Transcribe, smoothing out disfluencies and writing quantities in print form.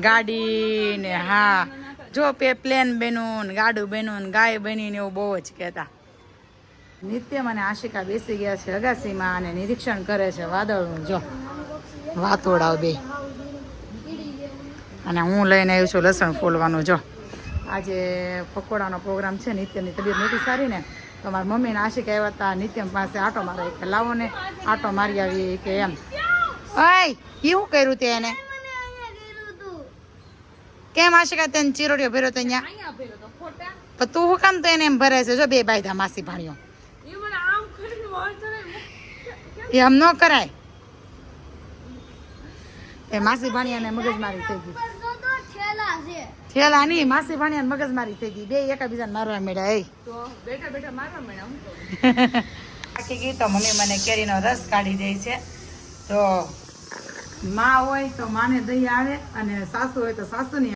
ગાડી ને હા જો પ્લેન બન્યું ને ગાડું બન્યું ને ગાય બની ને એવું બહુ જ કહેતા. નિત્યમ અને આશિકા બેસી ગયા છે અગાસીમાં અને નિરીક્ષણ કરે છે વાદળનું. જો વાતોડાવ બે. અને હું લઈને આવી છું લસણ ફોલવાનું. જો આજે પકોડાનો પ્રોગ્રામ છે. નિત્યમની તબિયત નથી સારી ને તો મારા મમ્મીને આશિકા આવ્યા હતા નિત્યમ પાસે આટો મારે કે લાવો ને આટો મારી આવી કે એમ. ઓય શું કર્યું તે એને? કેમ આશિકા તેને ચીરોડિયો ભર્યો તો અહીંયા? પણ તું શું કામ તો એને એમ ભરે છે? જો બે બાયધા માસી ભાણ્યો એમ ન કરાય. એ માસી ભાણિયાને મગજમારી થઈ ગઈ. થેલા નહીં માસી ભાણિયાને મગજમારી થઈ ગઈ. બે એકબીજાને મારવા મળ્યા. એ બેઠા બેઠા મારવા મળ્યા. બાકી ગઈ તો મમ્મી મને કેરીનો રસ કાઢી દે છે. તો માં હોય તો માને દહીં આવે અને સાસુ હોય તો સાસુની